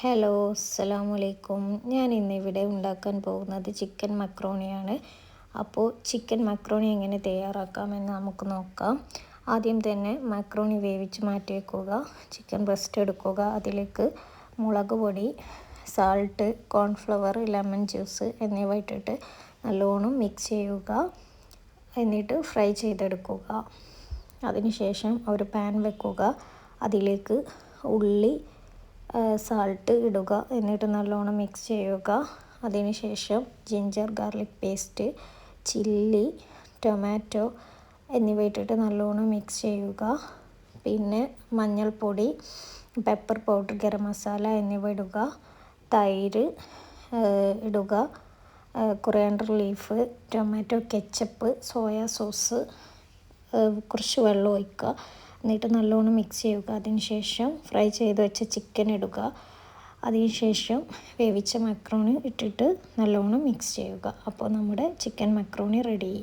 Hello, അസ്സലാമു അലൈക്കും. ഞാൻ ഇന്നിവിടെ ഉണ്ടാക്കാൻ പോകുന്നത് ചിക്കൻ മക്രോണിയാണ്. അപ്പോൾ ചിക്കൻ മക്രോണി എങ്ങനെ തയ്യാറാക്കാമെന്ന് നമുക്ക് നോക്കാം. ആദ്യം തന്നെ മക്രോണി വേവിച്ച് മാറ്റി വയ്ക്കുക. ചിക്കൻ ബ്രസ്റ്റ് എടുക്കുക. അതിലേക്ക് മുളക് പൊടി, സാൾട്ട്, കോൺഫ്ലവർ, ലെമൺ ജ്യൂസ് എന്നിവ ഇട്ടിട്ട് നല്ലോണം മിക്സ് ചെയ്യുക. എന്നിട്ട് ഫ്രൈ ചെയ്തെടുക്കുക. അതിനുശേഷം ഒരു പാൻ വെക്കുക. അതിലേക്ക് ഉള്ളി, സാൾട്ട് ഇടുക. എന്നിട്ട് നല്ലോണം മിക്സ് ചെയ്യുക. അതിനുശേഷം ginger garlic paste, chilli, tomato എന്നിവ ഇട്ടിട്ട് നല്ലോണം മിക്സ് ചെയ്യുക. പിന്നെ മഞ്ഞൾപ്പൊടി, പെപ്പർ പൗഡർ, ഗരം മസാല എന്നിവ ഇടുക. തൈര് ഇടുക. Coriander leaf, tomato ketchup, soya sauce, കുറച്ച് വെള്ളം ഒഴിക്കുക. എന്നിട്ട് നല്ലോണം മിക്സ് ചെയ്യുക. അതിനുശേഷം ഫ്രൈ ചെയ്ത് വെച്ച ചിക്കൻ ഇടുക. അതിനുശേഷം വേവിച്ച മക്രോണി ഇട്ടിട്ട് നല്ലോണം മിക്സ് ചെയ്യുക. അപ്പോൾ നമ്മുടെ ചിക്കൻ മക്രോണി റെഡി.